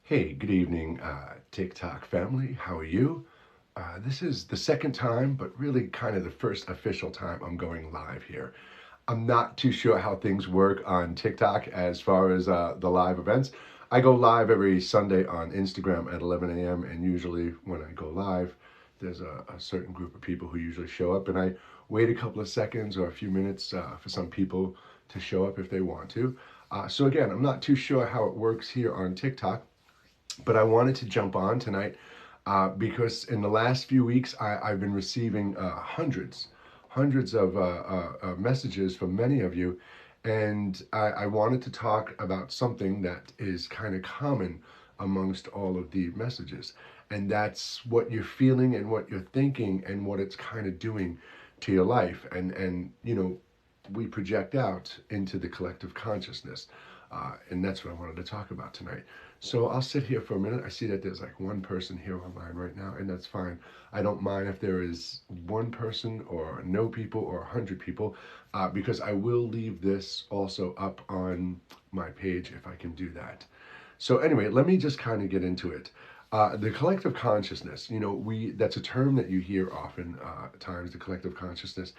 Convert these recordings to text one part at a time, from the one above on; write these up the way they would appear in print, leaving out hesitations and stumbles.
Hey, good evening, TikTok family. How are you? This is the second time, but really kind of the first official time I'm going live here. I'm not too sure how things work on TikTok as far as the live events. I go live every Sunday on Instagram at 11 a.m., and usually when I go live, there's a certain group of people who usually show up, and I wait a couple of seconds or a few minutes for some people to show up if they want to. So, again, I'm not too sure how it works here on TikTok, but I wanted to jump on tonight because in the last few weeks I've been receiving hundreds of messages from many of you, and I wanted to talk about something that is kind of common amongst all of the messages, and that's what you're feeling and what you're thinking and what it's kind of doing to your life, and we project out into the collective consciousness. And that's what I wanted to talk about tonight. So I'll sit here for a minute. I see that there's like one person here online right now, and that's fine. I don't mind if there is one person or no people or 100 people, because I will leave this also up on my page if I can do that. So anyway, let me just kind of get into it. The collective consciousness, we that's a term that you hear often times, the collective consciousness.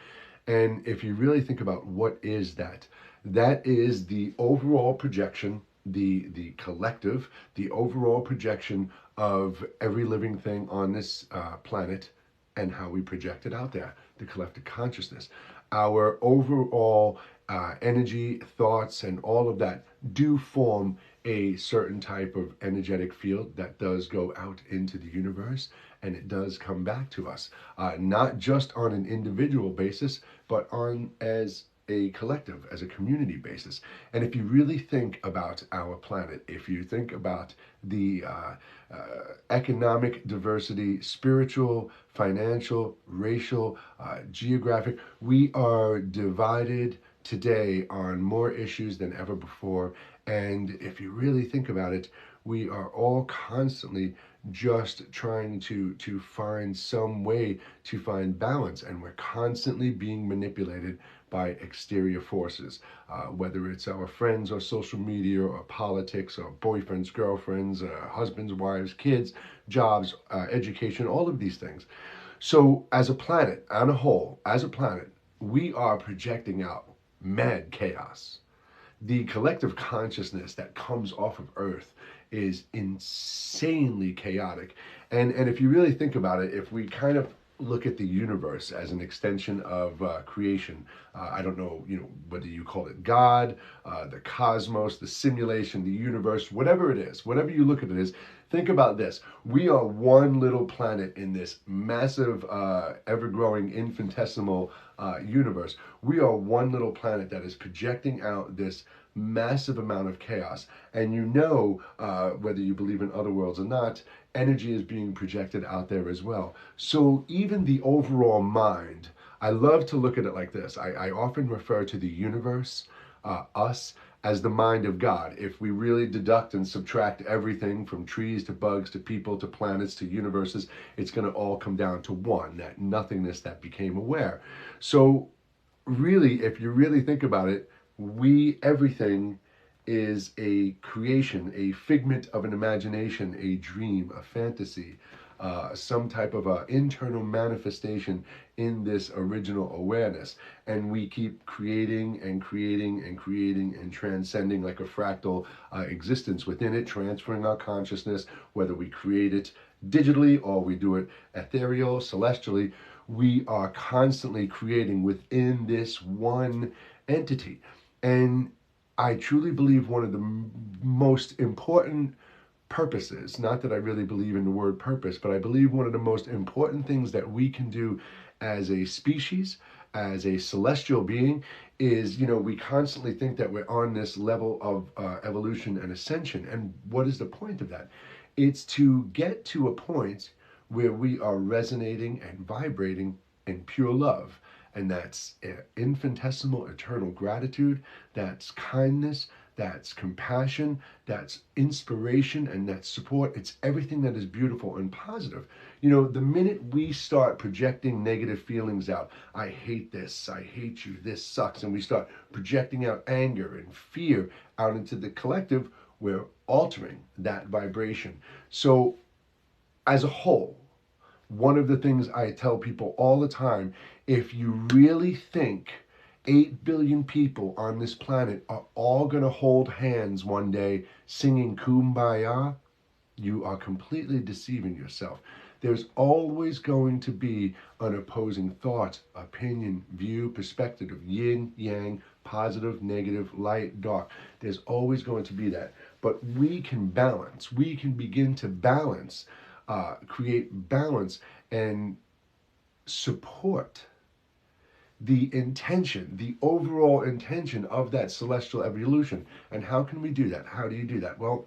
And if you really think about what is that, that is the overall projection, the collective, the overall projection of every living thing on this planet and how we project it out there, the collective consciousness. Our overall energy, thoughts, and all of that do form a certain type of energetic field that does go out into the universe, and it does come back to us, not just on an individual basis, but on as a collective, as a community basis. And if you really think about our planet, if you think about the economic diversity, spiritual, financial, racial, geographic, we are divided today on more issues than ever before. And if you really think about it, we are all constantly just trying to find some way to find balance, and we're constantly being manipulated by exterior forces, whether it's our friends or social media or politics or boyfriends, girlfriends, husbands, wives, kids, jobs, education, all of these things. So as a planet, on a whole, as a planet, we are projecting out mad chaos. The collective consciousness that comes off of Earth is insanely chaotic. And if you really think about it, if we kind of look at the universe as an extension of creation, I don't know, whether you call it God, the cosmos, the simulation, the universe, whatever it is, whatever you look at it as, think about this. We are one little planet in this massive, ever-growing, infinitesimal universe. We are one little planet that is projecting out this massive amount of chaos. And whether you believe in other worlds or not, energy is being projected out there as well. So even the overall mind, I love to look at it like this. I often refer to the universe, us, as the mind of God. If we really deduct and subtract everything from trees to bugs to people to planets to universes, it's going to all come down to one, that nothingness that became aware. So really, if you really think about it, everything is a creation, a figment of an imagination, a dream, a fantasy, some type of internal manifestation in this original awareness. And we keep creating and creating and creating and transcending like a fractal existence within it, transferring our consciousness, whether we create it digitally or we do it ethereal, celestially. We are constantly creating within this one entity. And I truly believe one of the most important purposes, not that I really believe in the word purpose, but I believe one of the most important things that we can do as a species, as a celestial being, is, we constantly think that we're on this level of evolution and ascension. And what is the point of that? It's to get to a point where we are resonating and vibrating in pure love. And that's infinitesimal eternal gratitude, that's kindness, that's compassion, that's inspiration, and that's support. It's everything that is beautiful and positive. The minute we start projecting negative feelings out, I hate this, I hate you, this sucks, and we start projecting out anger and fear out into the collective, we're altering that vibration. So, as a whole, one of the things I tell people all the time, if you really think 8 billion people on this planet are all going to hold hands one day singing Kumbaya, you are completely deceiving yourself. There's always going to be an opposing thought, opinion, view, perspective of yin, yang, positive, negative, light, dark. There's always going to be that. But we can balance. We can begin to balance, create balance and support the intention, the overall intention of that celestial evolution. And how can we do that? How do you do that? Well,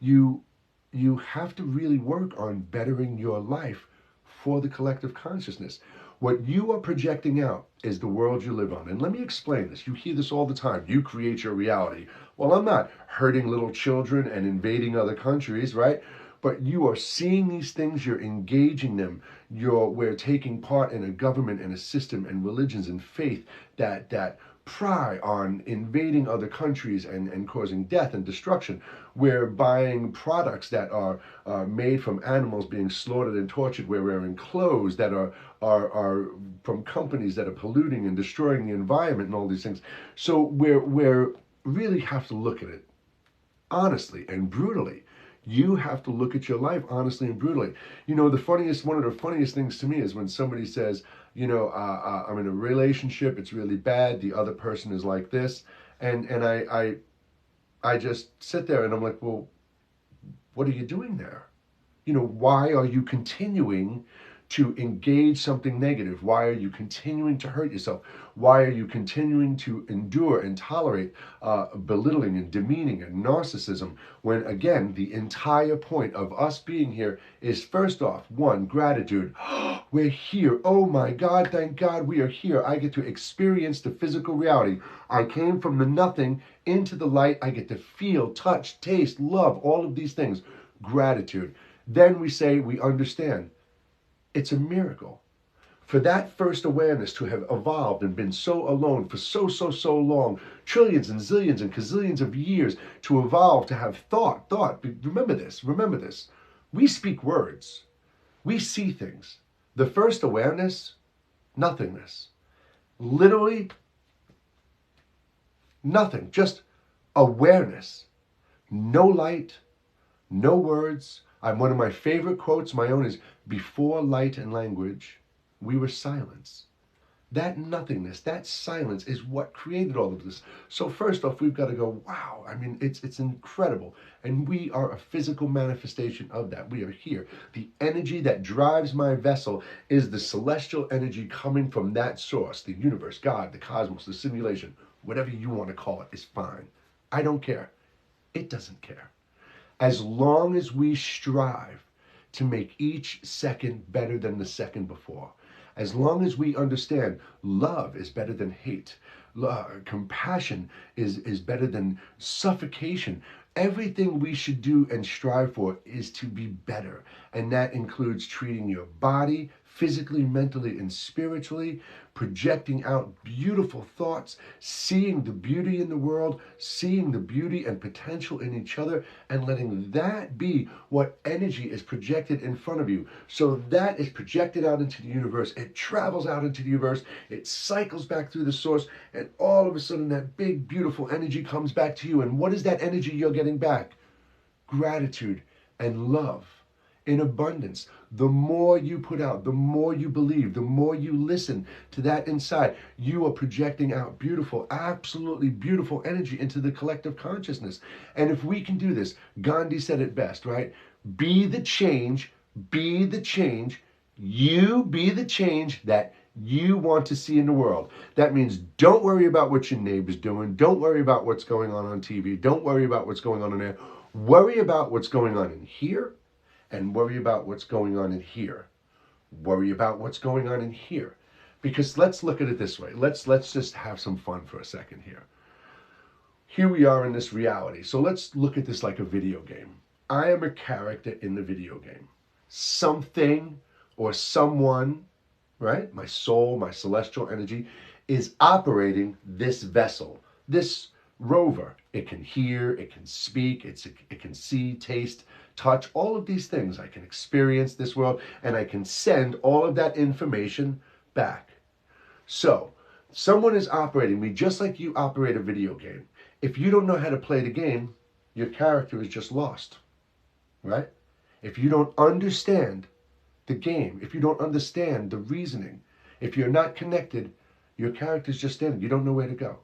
you you have to really work on bettering your life for the collective consciousness. What you are projecting out is the world you live on. And let me explain this. You hear this all the time. You create your reality. Well, I'm not hurting little children and invading other countries, right? But you are seeing these things, you're engaging them, we're taking part in a government and a system and religions and faith that pry on invading other countries and causing death and destruction. We're buying products that are made from animals being slaughtered and tortured. We're wearing clothes that are from companies that are polluting and destroying the environment and all these things. So we're really have to look at it honestly and brutally. You have to look at your life honestly and brutally. You know, one of the funniest things to me is when somebody says, I'm in a relationship, it's really bad, the other person is like this, and I just sit there and I'm like, well, what are you doing there? Why are you continuing to engage something negative? Why are you continuing to hurt yourself? Why are you continuing to endure and tolerate belittling and demeaning and narcissism when, again, the entire point of us being here is, first off, one, gratitude. We're here. Oh my God, thank God we are here. I get to experience the physical reality. I came from the nothing into the light. I get to feel, touch, taste, love, all of these things. Gratitude. Then we say we understand. It's a miracle. For that first awareness to have evolved and been so alone for so long, trillions and zillions and gazillions of years to evolve, to have thought. Remember this. We speak words. We see things. The first awareness, nothingness. Literally nothing, just awareness. No light, no words. One of my favorite quotes, my own, is, before light and language, we were silence. That nothingness, that silence is what created all of this. So first off, we've got to go, wow, I mean, it's incredible. And we are a physical manifestation of that. We are here. The energy that drives my vessel is the celestial energy coming from that source, the universe, God, the cosmos, the simulation, whatever you want to call it is fine. I don't care. It doesn't care. As long as we strive to make each second better than the second before, as long as we understand love is better than hate, compassion is better than suffocation, everything we should do and strive for is to be better. And that includes treating your body physically, mentally, and spiritually, projecting out beautiful thoughts, seeing the beauty in the world, seeing the beauty and potential in each other, and letting that be what energy is projected in front of you. So that is projected out into the universe. It travels out into the universe. It cycles back through the source, and all of a sudden that big, beautiful energy comes back to you. And what is that energy you're getting back? Gratitude and love in abundance. The more you put out, the more you believe, the more you listen to that inside, you are projecting out beautiful, absolutely beautiful energy into the collective consciousness. And if we can do this, Gandhi said it best, right? Be the change, you be the change that you want to see in the world. That means don't worry about what your neighbor's doing. Don't worry about what's going on TV. Don't worry about what's going on in there. Worry about what's going on in here, and worry about what's going on in here. Worry about what's going on in here. Because let's look at it this way. Let's just have some fun for a second here. Here we are in this reality. So let's look at this like a video game. I am a character in the video game. Something or someone, right? My soul, my celestial energy, is operating this vessel, this rover. It can hear, it can speak, it can see, taste, touch, all of these things. I can experience this world and I can send all of that information back. So, someone is operating me just like you operate a video game. If you don't know how to play the game, your character is just lost, right? If you don't understand the game, if you don't understand the reasoning, if you're not connected, your character's just standing. You don't know where to go.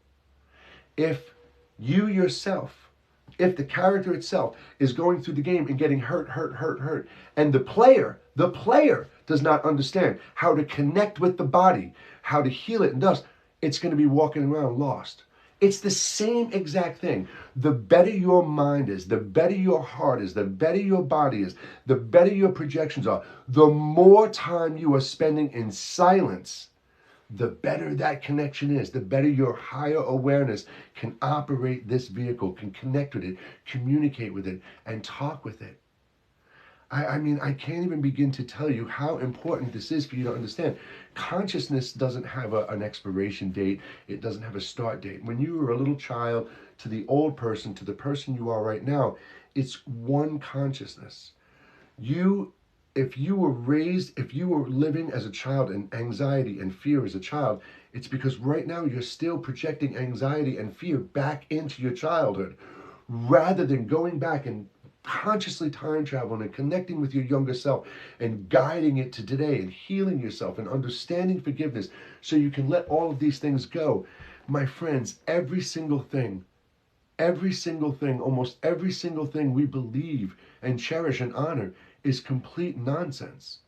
If you yourself, if the character itself is going through the game and getting hurt, and the player does not understand how to connect with the body, how to heal it and thus, it's going to be walking around lost. It's the same exact thing. The better your mind is, the better your heart is, the better your body is, the better your projections are, the more time you are spending in silence, the better that connection is, the better your higher awareness can operate this vehicle, can connect with it, communicate with it, and talk with it. I mean, I can't even begin to tell you how important this is for you to understand. Consciousness doesn't have an expiration date. It doesn't have a start date. When you were a little child to the old person, to the person you are right now, it's one consciousness. If you were raised, if you were living as a child in anxiety and fear as a child, it's because right now you're still projecting anxiety and fear back into your childhood rather than going back and consciously time traveling and connecting with your younger self and guiding it to today and healing yourself and understanding forgiveness so you can let all of these things go. My friends, almost every single thing we believe and cherish and honor is complete nonsense.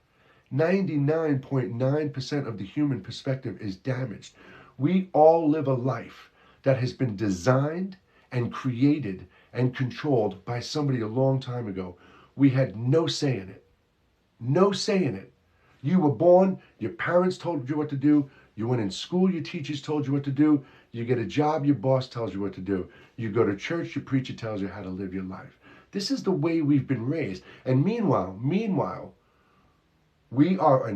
99.9% of the human perspective is damaged. We all live a life that has been designed and created and controlled by somebody a long time ago. We had no say in it. No say in it. You were born, your parents told you what to do, you went in school, your teachers told you what to do, you get a job, your boss tells you what to do, you go to church, your preacher tells you how to live your life. This is the way we've been raised. And meanwhile, we are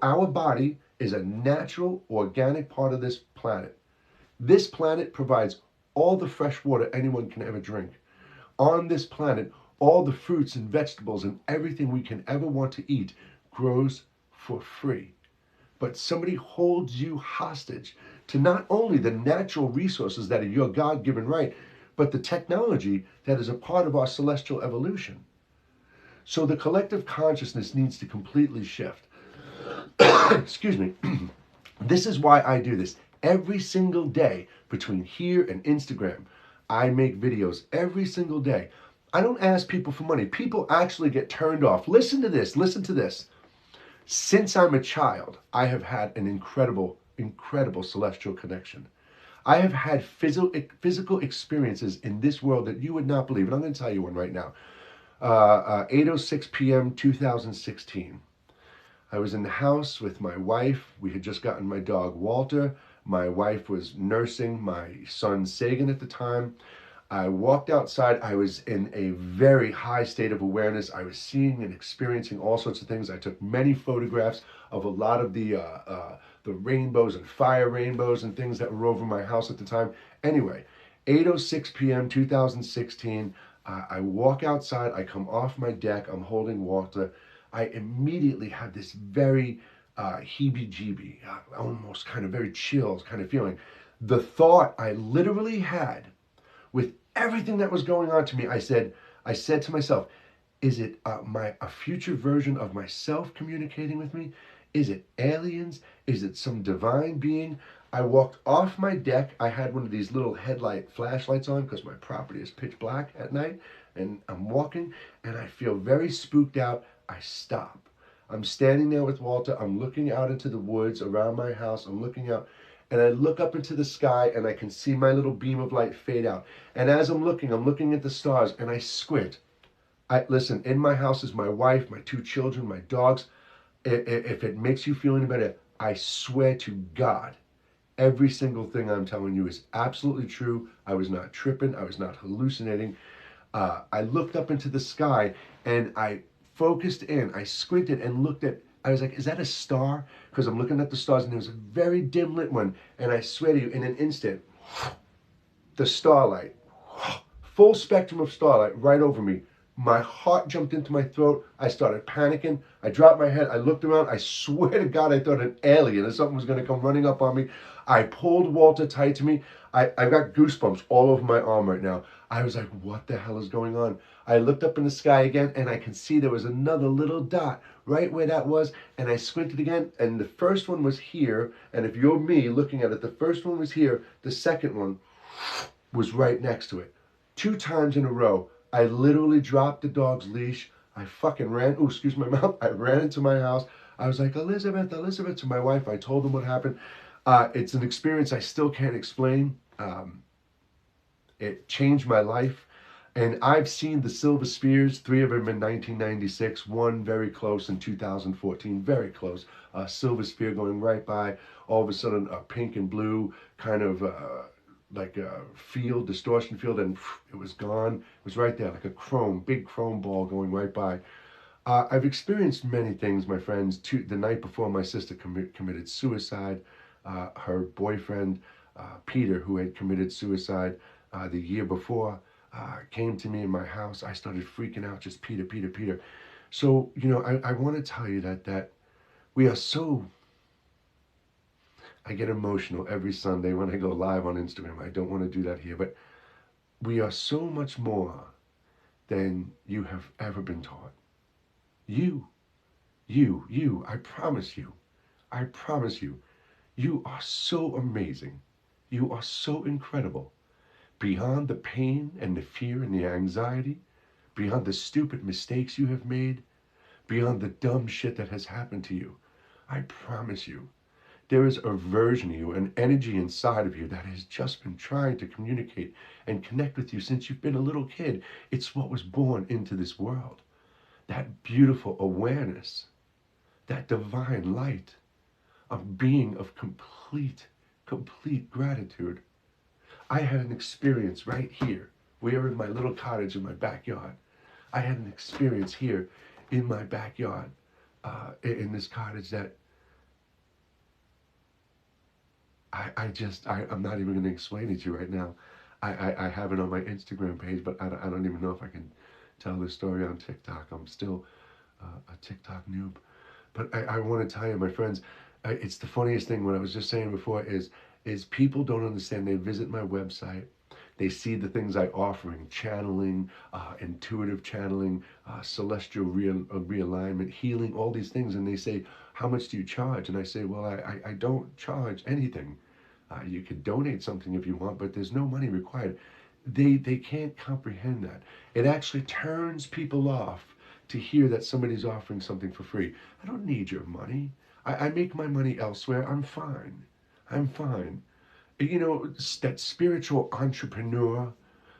our body is a natural, organic part of this planet. This planet provides all the fresh water anyone can ever drink. On this planet, all the fruits and vegetables and everything we can ever want to eat grows for free. But somebody holds you hostage to not only the natural resources that are your God-given right, but the technology that is a part of our celestial evolution. So the collective consciousness needs to completely shift. Excuse me. This is why I do this. Every single day between here and Instagram, I make videos every single day. I don't ask people for money. People actually get turned off. Listen to this. Listen to this. Since I'm a child, I have had an incredible celestial connection. I have had physical experiences in this world that you would not believe. And I'm going to tell you one right now. 8:06 p.m. 2016. I was in the house with my wife. We had just gotten my dog Walter. My wife was nursing my son Sagan at the time. I walked outside. I was in a very high state of awareness. I was seeing and experiencing all sorts of things. I took many photographs of a lot of the rainbows and fire rainbows and things that were over my house at the time. Anyway, 8:06 p.m. 2016. I walk outside. I come off my deck. I'm holding Walter. I immediately have this very heebie-jeebie, almost kind of very chills kind of feeling. The thought I literally had with everything that was going on to me, I said to myself, is it a future version of myself communicating with me? Is it aliens? Is it some divine being? I walked off my deck. I had one of these little headlight flashlights on because my property is pitch black at night. And I'm walking and I feel very spooked out. I stop. I'm standing there with Walter. I'm looking out into the woods around my house. I'm looking out and I look up into the sky and I can see my little beam of light fade out. And as I'm looking at the stars and I squint. Listen, in my house is my wife, my two children, my dogs. If it makes you feel any better, I swear to God, every single thing I'm telling you is absolutely true. I was not tripping. I was not hallucinating. I looked up into the sky and I focused in. I squinted and looked at, I was like, is that a star? Because I'm looking at the stars and there was a very dim lit one. And I swear to you, in an instant, the starlight, full spectrum of starlight right over me. My heart jumped into my throat. I started panicking. I dropped my head. I looked around. I swear to God, I thought an alien or something was going to come running up on me. I pulled Walter tight to me. I've got goosebumps all over my arm right now. I was like, what the hell is going on? I looked up in the sky again, and I can see there was another little dot right where that was. And I squinted again, and the first one was here. And if you're me looking at it, the first one was here. The second one was right next to it. 2 times in a row, I literally dropped the dog's leash. I fucking ran, oh, excuse my mouth. I ran into my house. I was like, Elizabeth, Elizabeth, to my wife. I told them what happened. It's an experience I still can't explain. It changed my life. And I've seen the Silver Spheres, 3 of them in 1996, one very close in 2014, very close. Silver Sphere going right by, all of a sudden a pink and blue kind of like a field, distortion field, and it was gone. It was right there, like a big chrome ball going right by. I've experienced many things, my friends. The night before, my sister committed suicide. Her boyfriend, Peter, who had committed suicide the year before, came to me in my house. I started freaking out, just Peter, Peter, Peter. So, I want to tell you that we are so, I get emotional every Sunday when I go live on Instagram. I don't want to do that here, but we are so much more than you have ever been taught. You, I promise you, you are so amazing. You are so incredible. Beyond the pain and the fear and the anxiety, beyond the stupid mistakes you have made, beyond the dumb shit that has happened to you, I promise you, there is a version of you, an energy inside of you that has just been trying to communicate and connect with you since you've been a little kid. It's what was born into this world. That beautiful awareness, that divine light, a being of complete gratitude. I had an experience right here. We are in my little cottage in my backyard. I had an experience here in my backyard, in this cottage that I'm not even going to explain it to you right now. I have it on my Instagram page, but I don't even know if I can tell this story on TikTok. I'm still a TikTok noob. But I want to tell you, my friends, it's the funniest thing. What I was just saying before is people don't understand. They visit my website, they see the things I offering: channeling, intuitive channeling, celestial realignment, healing, all these things, and they say, "How much do you charge?" And I say, "Well, I don't charge anything. You could donate something if you want, but there's no money required." They can't comprehend that. It actually turns people off to hear that somebody's offering something for free. I don't need your money. I make my money elsewhere. I'm fine. I'm fine. That spiritual entrepreneur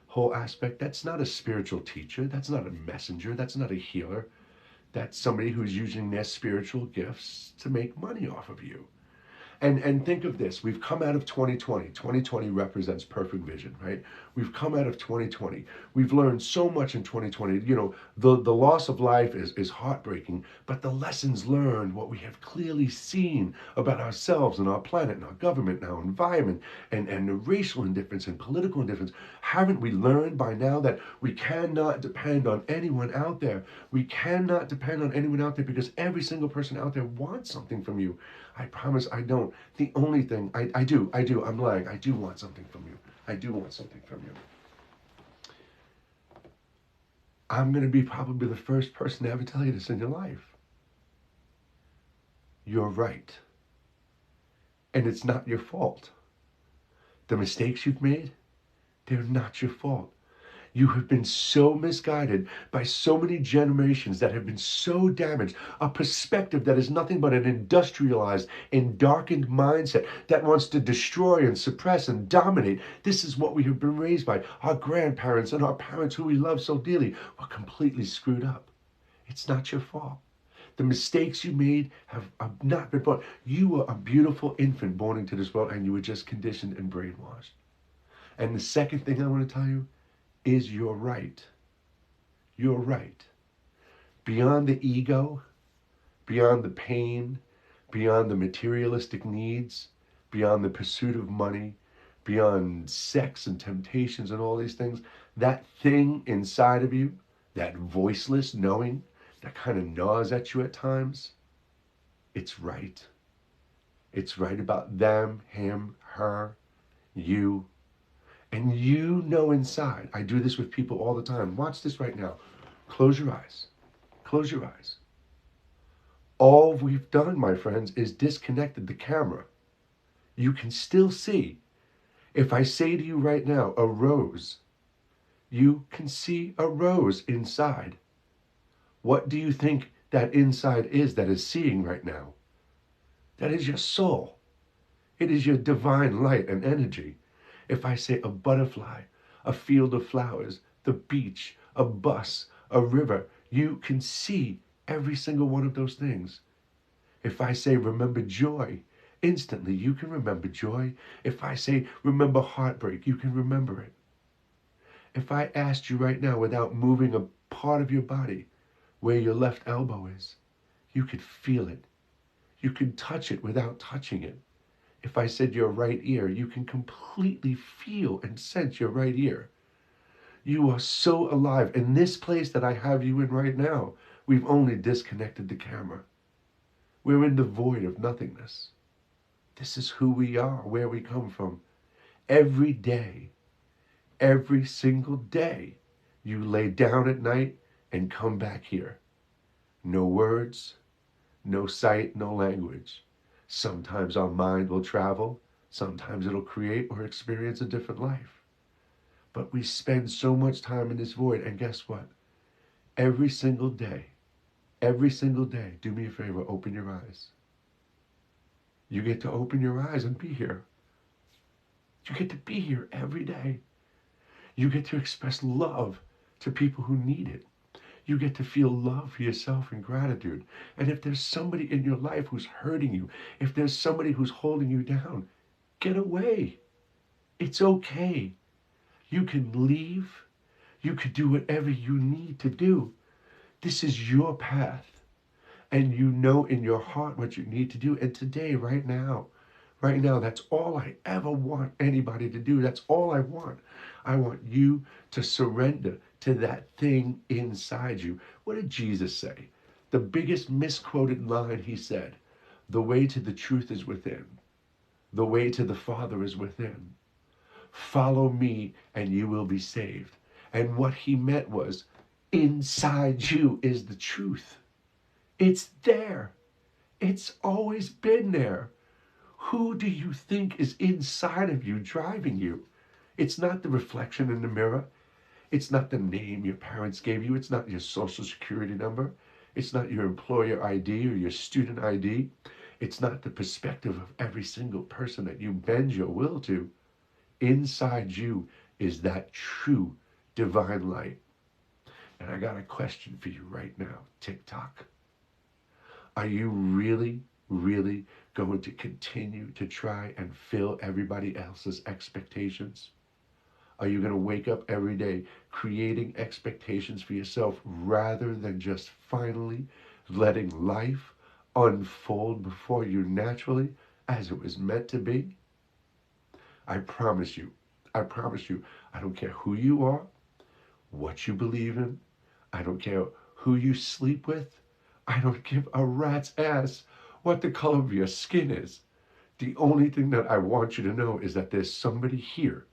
whole aspect, that's not a spiritual teacher. That's not a messenger. That's not a healer. That's somebody who's using their spiritual gifts to make money off of you. And think of this. We've come out of 2020. 2020 represents perfect vision, right? We've come out of 2020. We've learned so much in 2020. The loss of life is heartbreaking, but the lessons learned, what we have clearly seen about ourselves and our planet and our government and our environment, and the racial indifference and political indifference, haven't we learned by now that we cannot depend on anyone out there? We cannot depend on anyone out there, because every single person out there wants something from you. I promise I don't. The only thing, I do, I'm lying. I do want something from you. I do want something from you. I'm going to be probably the first person to ever tell you this in your life. You're right. And it's not your fault. The mistakes you've made, they're not your fault. You have been so misguided by so many generations that have been so damaged. A perspective that is nothing but an industrialized and darkened mindset that wants to destroy and suppress and dominate. This is what we have been raised by. Our grandparents and our parents, who we love so dearly, were completely screwed up. It's not your fault. The mistakes you made have not been fault. You were a beautiful infant born into this world, and you were just conditioned and brainwashed. And the second thing I want to tell you is you're right. You're right. Beyond the ego, beyond the pain, beyond the materialistic needs, beyond the pursuit of money, beyond sex and temptations and all these things, that thing inside of you, that voiceless knowing that kind of gnaws at you at times, it's right. It's right about them, him, her, you. And you know inside, I do this with people all the time. Watch this right now. Close your eyes. Close your eyes. All we've done, my friends, is disconnected the camera. You can still see. If I say to you right now, a rose, you can see a rose inside. What do you think that inside is that is seeing right now? That is your soul. It is your divine light and energy. If I say a butterfly, a field of flowers, the beach, a bus, a river, you can see every single one of those things. If I say remember joy, instantly you can remember joy. If I say remember heartbreak, you can remember it. If I asked you right now without moving a part of your body where your left elbow is, you could feel it. You can touch it without touching it. If I said your right ear, you can completely feel and sense your right ear. You are so alive. In this place that I have you in right now, we've only disconnected the camera. We're in the void of nothingness. This is who we are, where we come from. Every day, every single day, you lay down at night and come back here. No words, no sight, no language. Sometimes our mind will travel. Sometimes it'll create or experience a different life. But we spend so much time in this void. And guess what? Every single day, do me a favor, open your eyes. You get to open your eyes and be here. You get to be here every day. You get to express love to people who need it. You get to feel love for yourself and gratitude. And if there's somebody in your life who's hurting you, if there's somebody who's holding you down, get away. It's okay. You can leave. You can do whatever you need to do. This is your path. And you know in your heart what you need to do. And today, right now, that's all I ever want anybody to do. That's all I want. I want you to surrender to that thing inside you. What did Jesus say? The biggest misquoted line he said, the way to the truth is within. The way to the Father is within. Follow me and you will be saved. And what he meant was, inside you is the truth. It's there. It's always been there. Who do you think is inside of you driving you? It's not the reflection in the mirror. It's not the name your parents gave you. It's not your social security number. It's not your employer ID or your student ID. It's not the perspective of every single person that you bend your will to. Inside you is that true divine light. And I got a question for you right now, TikTok. Are you really, really going to continue to try and fill everybody else's expectations? Are you going to wake up every day creating expectations for yourself rather than just finally letting life unfold before you naturally as it was meant to be? I promise you, I don't care who you are, what you believe in, I don't care who you sleep with, I don't give a rat's ass what the color of your skin is. The only thing that I want you to know is that there's somebody here.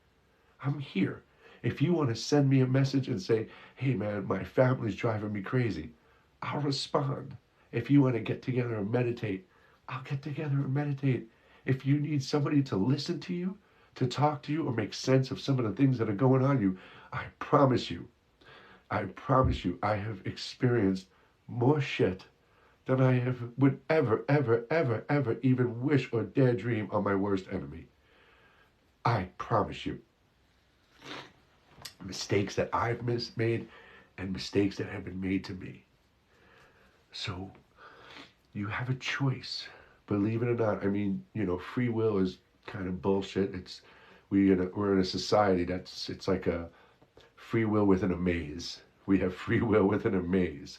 I'm here. If you want to send me a message and say, hey man, my family's driving me crazy, I'll respond. If you want to get together and meditate, I'll get together and meditate. If you need somebody to listen to you, to talk to you, or make sense of some of the things that are going on you, I promise you, I have experienced more shit than I would ever even wish or dare dream on my worst enemy. I promise you. Mistakes that I've made and mistakes that have been made to me. So you have a choice. Believe it or not, I mean, free will is kind of bullshit. We're in a society it's like a free will within a maze. We have free will within a maze.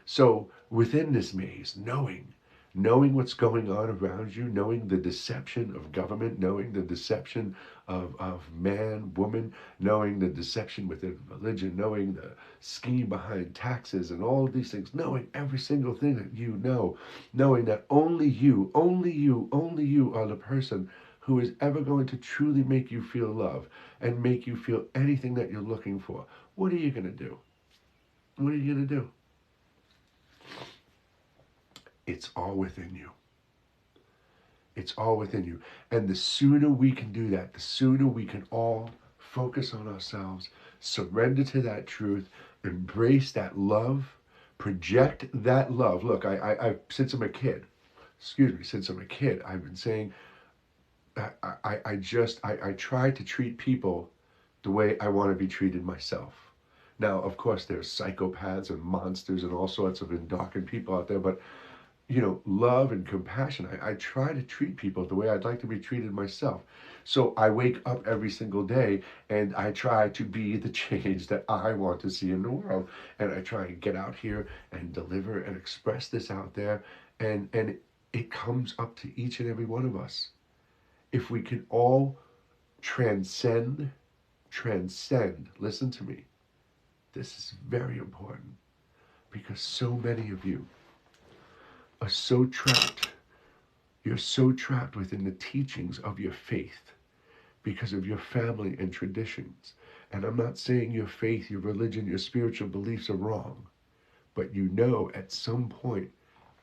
So within this maze, knowing knowing what's going on around you, knowing the deception of government, knowing the deception of man, woman, knowing the deception within religion, knowing the scheme behind taxes and all of these things, knowing every single thing that you know, knowing that only you, only you, only you are the person who is ever going to truly make you feel love and make you feel anything that you're looking for. What are you going to do? What are you going to do? It's all within you. It's all within you. And the sooner we can do that, the sooner we can all focus on ourselves, surrender to that truth, embrace that love, project that love. Look, I since I'm a kid, since I'm a kid, I've been saying I try to treat people the way I want to be treated myself. Now, of course, there's psychopaths and monsters and all sorts of darkened people out there, but love and compassion. I try to treat people the way I'd like to be treated myself. So I wake up every single day and I try to be the change that I want to see in the world. And I try and get out here and deliver and express this out there. And it comes up to each and every one of us. If we can all transcend, listen to me. This is very important because so many of you are so trapped. You're so trapped within the teachings of your faith because of your family and traditions. And I'm not saying your faith, your religion, your spiritual beliefs are wrong, but at some point,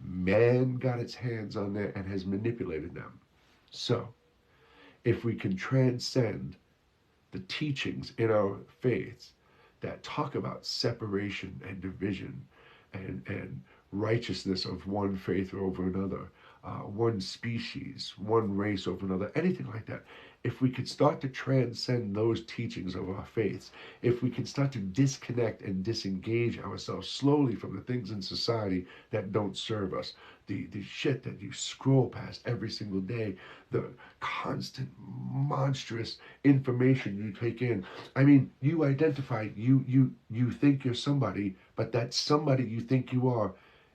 man got its hands on there and has manipulated them. So, if we can transcend the teachings in our faiths that talk about separation and division and righteousness of one faith over another, one species, one race over another, anything like that. If we could start to transcend those teachings of our faiths, if we can start to disconnect and disengage ourselves slowly from the things in society that don't serve us, the shit that you scroll past every single day, the constant monstrous information you take in. I mean, you identify, you think you're somebody, but that somebody you think you are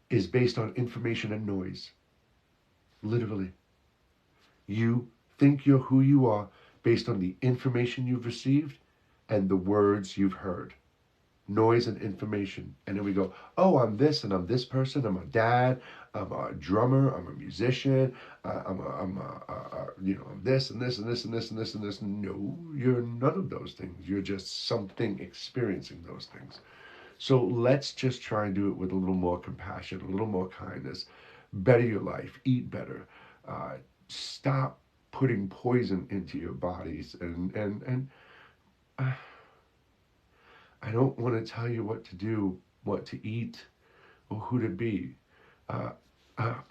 is based on information and noise. Literally. You think you're who you are based on the information you've received and the words you've heard. Noise and information. And then we go, oh, I'm this and I'm this person. I'm a dad. I'm a drummer. I'm a musician. I'm this and this and this and this and this and this. No, you're none of those things. You're just something experiencing those things. So let's just try and do it with a little more compassion, a little more kindness. Better your life. Eat better. Stop putting poison into your bodies and I don't want to tell you what to do, what to eat, or who to be.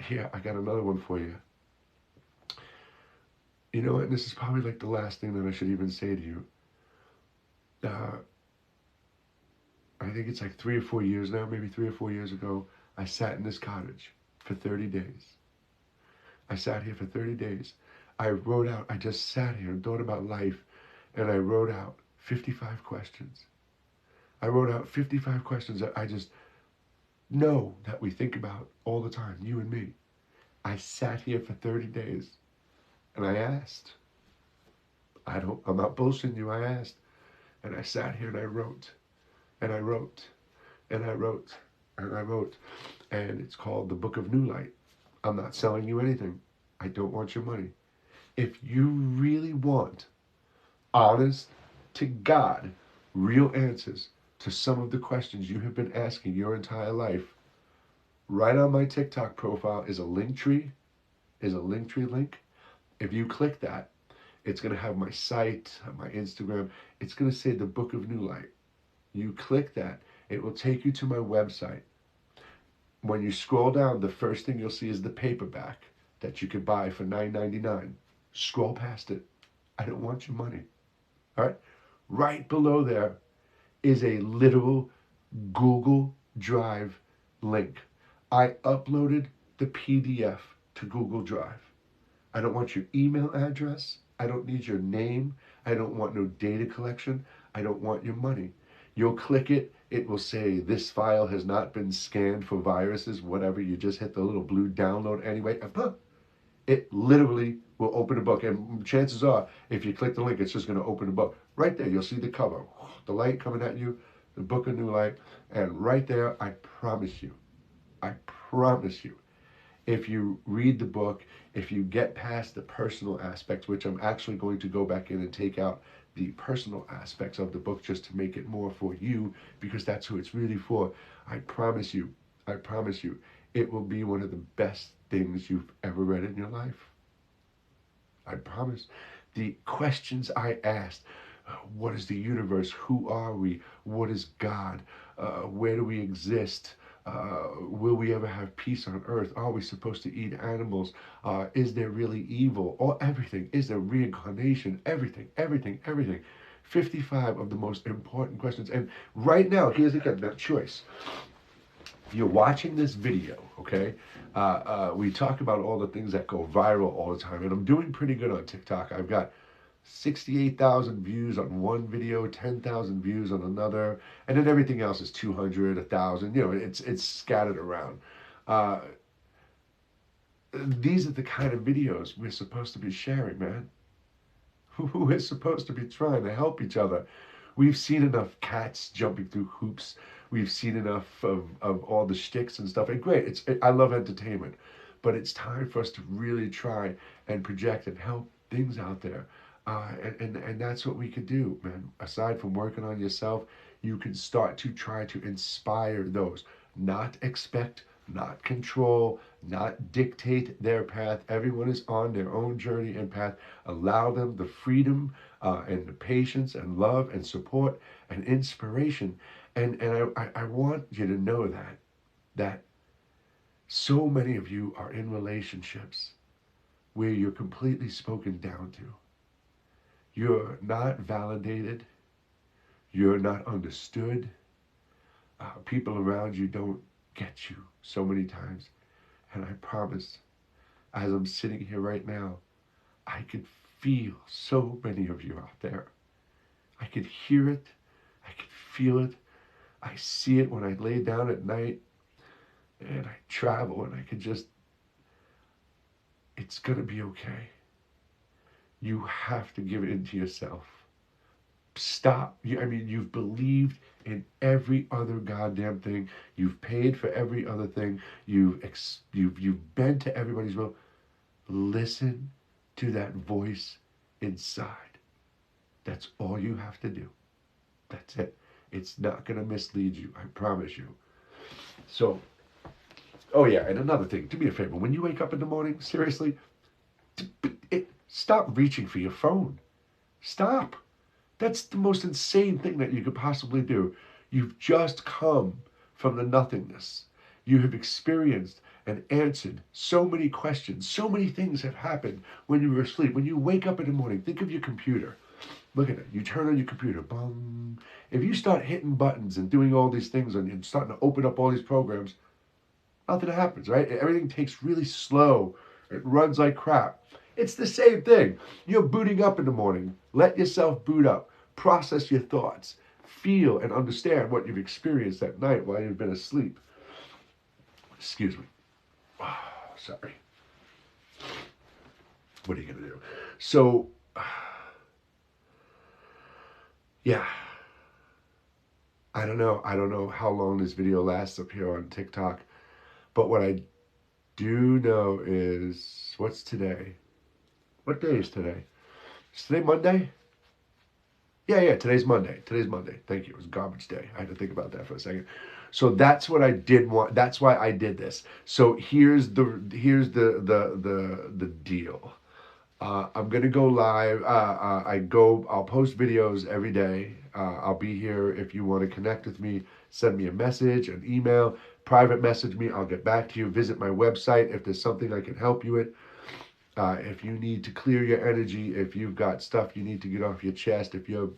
Here, I got another one for you. You know what? This is probably like the last thing that I should even say to you. I think it's like 3 or 4 years now, maybe 3 or 4 years ago, I sat in this cottage for 30 days. I sat here for 30 days. I just sat here and thought about life, and I wrote out 55 questions. I wrote out 55 questions that I just know that we think about all the time, you and me. I sat here for 30 days and I asked. I'm not bullshitting you, I asked. And I sat here and I wrote. And I wrote. And I wrote. And I wrote. And it's called The Book of New Light. I'm not selling you anything. I don't want your money. If you really want honest to God, real answers to some of the questions you have been asking your entire life, right on my TikTok profile is a Linktree link. If you click that, it's going to have my site, my Instagram. It's going to say The Book of New Light. You click that, it will take you to my website. When you scroll down, the first thing you'll see is the paperback that you could buy for $9.99. Scroll past it. I don't want your money. All right? Right below there is a literal Google Drive link. I uploaded the PDF to Google Drive. I don't want your email address. I don't need your name. I don't want no data collection. I don't want your money. You'll click it. it will say this file has not been scanned for viruses, whatever. You just hit the little blue download anyway, and it literally will open a book. And chances are, if you click the link, it's just going to open the book. Right there, you'll see the cover, the light coming at you, the Book of New Light. And right there, I promise you, if you read the book, if you get past the personal aspects, which I'm actually going to go back in and take out the personal aspects of the book just to make it more for you, because that's who it's really for. I promise you, it will be one of the best things you've ever read in your life. I promise. The questions I asked, what is the universe? Who are we? What is God? Where do we exist? Will we ever have peace on earth? Are we supposed to eat animals? Is there really evil? Or everything? Is there reincarnation? Everything. 55 of the most important questions. And right now, here's again that choice. You're watching this video, okay? We talk about all the things that go viral all the time, and I'm doing pretty good on TikTok. I've got 68,000 views on one video, 10,000 views on another, and then everything else is 200, 1,000. You know, it's scattered around. Uh, these are the kind of videos we're supposed to be sharing, man. We're supposed to be trying to help each other. We've seen enough cats jumping through hoops. We've seen enough of all the shticks and stuff. And great, I love entertainment, but it's time for us to really try and project and help things out there. And that's what we could do, man. Aside from working on yourself, you can start to try to inspire those. Not expect, not control, not dictate their path. Everyone is on their own journey and path. Allow them the freedom and the patience and love and support and inspiration. And I want you to know that so many of you are in relationships where you're completely spoken down to. You're not validated. You're not understood. People around you don't get you so many times. And I promise, as I'm sitting here right now, I could feel so many of you out there. I could hear it. I could feel it. I see it when I lay down at night and I travel and I could just, it's going to be okay. You have to give in to yourself. Stop. You've believed in every other goddamn thing. You've paid for every other thing. You've been to everybody's will. Listen to that voice inside. That's all you have to do. That's it. It's not going to mislead you. I promise you. So, oh yeah, and another thing. Do me a favor. When you wake up in the morning, seriously, stop reaching for your phone. Stop. That's the most insane thing that you could possibly do. You've just come from the nothingness. You have experienced and answered so many questions. So many things have happened when you were asleep. When you wake up in the morning, think of your computer. Look at it. You turn on your computer. Boom. If you start hitting buttons and doing all these things and starting to open up all these programs, nothing happens, right? Everything takes really slow. It runs like crap. It's the same thing. You're booting up in the morning. Let yourself boot up. Process your thoughts. Feel and understand what you've experienced that night while you've been asleep. Excuse me. Oh, sorry. What are you going to do? So, yeah. I don't know how long this video lasts up here on TikTok. But what I do know is, what's today? What day is today? Is today Monday? Yeah, today's Monday. Thank you. It was garbage day. I had to think about that for a second. So that's what I did want. That's why I did this. So here's the deal. I'm gonna go live. I'll post videos every day. I'll be here if you want to connect with me. Send me a message, an email, private message me. I'll get back to you. Visit my website if there's something I can help you with. If you need to clear your energy, if you've got stuff you need to get off your chest, if you're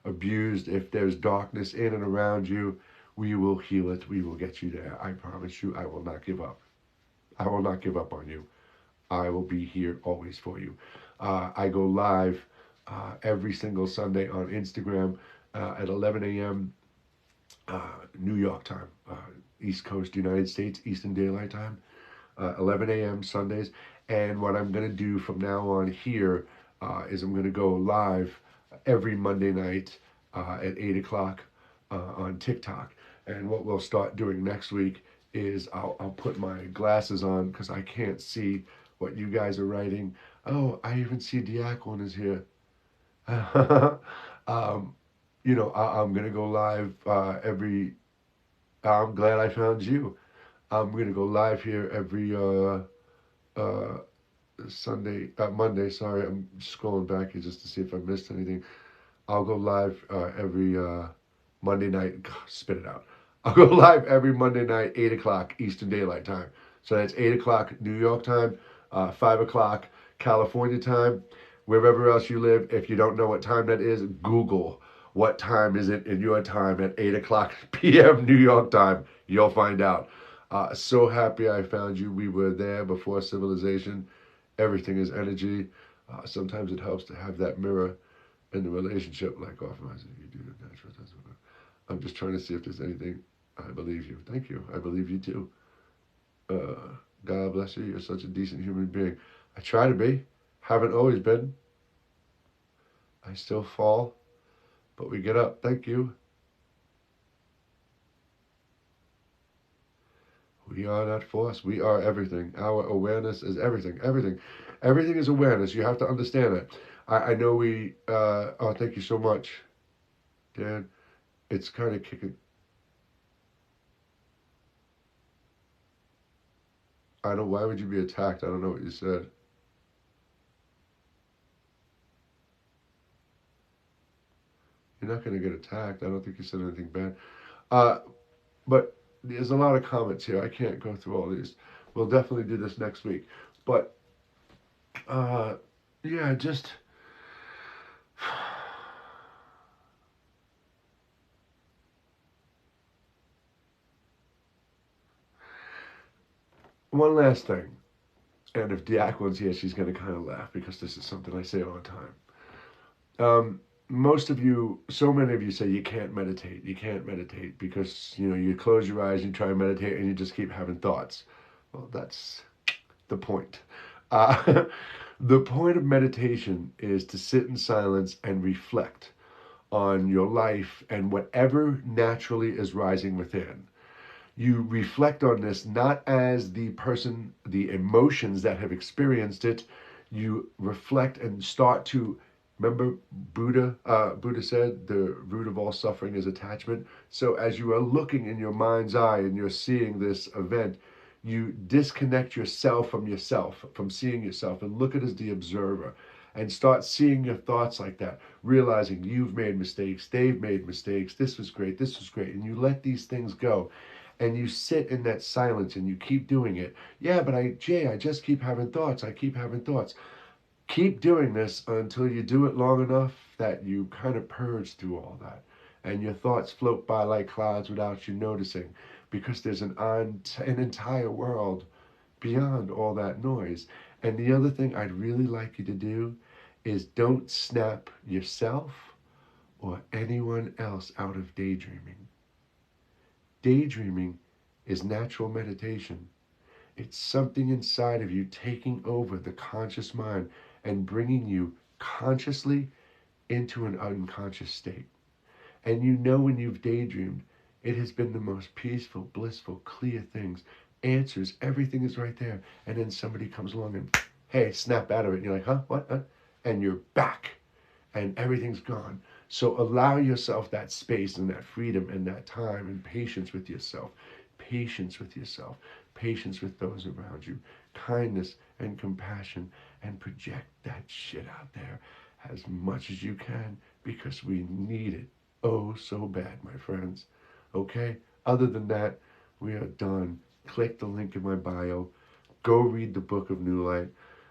abused, if there's darkness in and around you, we will heal it. We will get you there. I promise you, I will not give up. I will not give up on you. I will be here always for you. I go live every single Sunday on Instagram at 11 a.m. New York time, East Coast United States, Eastern Daylight Time, 11 a.m. Sundays. And what I'm going to do from now on here is I'm going to go live every Monday night at 8 o'clock on TikTok. And what we'll start doing next week is I'll put my glasses on because I can't see what you guys are writing. Oh, I even see Diakon is here. um, I'm going to go live every. I'm glad I found you. I'm going to go live here every uh, Monday. Sorry, I'm scrolling back here just to see if I missed anything. I'll go live every Monday night. God, spit it out. I'll go live every Monday night, 8 o'clock Eastern Daylight Time. So that's 8 o'clock New York time, 5 o'clock California time, wherever else you live. If you don't know what time that is, Google what time is it in your time at 8 o'clock p.m. New York time. You'll find out. So happy I found you. We were there before civilization. Everything is energy. Sometimes it helps to have that mirror in the relationship, like often you do the natural. I'm just trying to see if there's anything. I believe you. Thank you. I believe you too. God bless you. You're such a decent human being. I try to be. Haven't always been. I still fall, but we get up. Thank you. We are that force. We are everything. Our awareness is everything. Everything. Everything is awareness. You have to understand that. I know we. Oh, thank you so much, Dan. It's kind of kicking. I don't. Why would you be attacked? I don't know what you said. You're not going to get attacked. I don't think you said anything bad. Uh, but there's a lot of comments here. I can't go through all these. We'll definitely do this next week. But uh, yeah, just one last thing. And if Diakon's here, she's going to kind of laugh because this is something I say all the time. Most of you, so many of you say you can't meditate. You can't meditate because you close your eyes, you try and meditate, and you just keep having thoughts. Well, that's the point. Uh, the point of meditation is to sit in silence and reflect on your life and whatever naturally is rising within. You reflect on this not as the person, the emotions that have experienced it. You reflect and start to remember Buddha said the root of all suffering is attachment. So as you are looking in your mind's eye and you're seeing this event, you disconnect yourself from seeing yourself and look at it as the observer and start seeing your thoughts like that, realizing you've made mistakes, they've made mistakes, this was great, and you let these things go and you sit in that silence and you keep doing it. Yeah, but I just keep having thoughts. I keep having thoughts. Keep doing this until you do it long enough that you kind of purge through all that. And your thoughts float by like clouds without you noticing because there's an entire world beyond all that noise. And the other thing I'd really like you to do is don't snap yourself or anyone else out of daydreaming. Daydreaming is natural meditation. It's something inside of you taking over the conscious mind and bringing you consciously into an unconscious state. And when you've daydreamed, it has been the most peaceful, blissful, clear things. Answers, everything is right there. And then somebody comes along and, hey, snap out of it. And you're like, huh? What? Huh? And you're back. And everything's gone. So allow yourself that space and that freedom and that time and patience with yourself. Patience with yourself. Patience with those around you. Kindness and compassion. And project that shit out there as much as you can because we need it oh so bad, my friends. Okay? Other than that, we are done. Click the link in my bio. Go read the Book of New Light.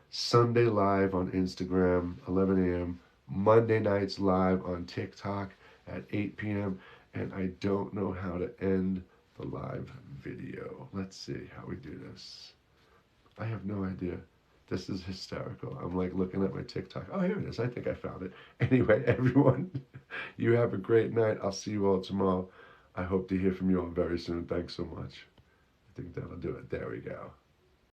Sunday live on Instagram, 11 a.m. Monday nights live on TikTok at 8 p.m. And I don't know how to end the live video. Let's see how we do this. I have no idea. This is hysterical. I'm like looking at my TikTok. Oh, here it is. I think I found it. Anyway, everyone, you have a great night. I'll see you all tomorrow. I hope to hear from you all very soon. Thanks so much. I think that'll do it. There we go.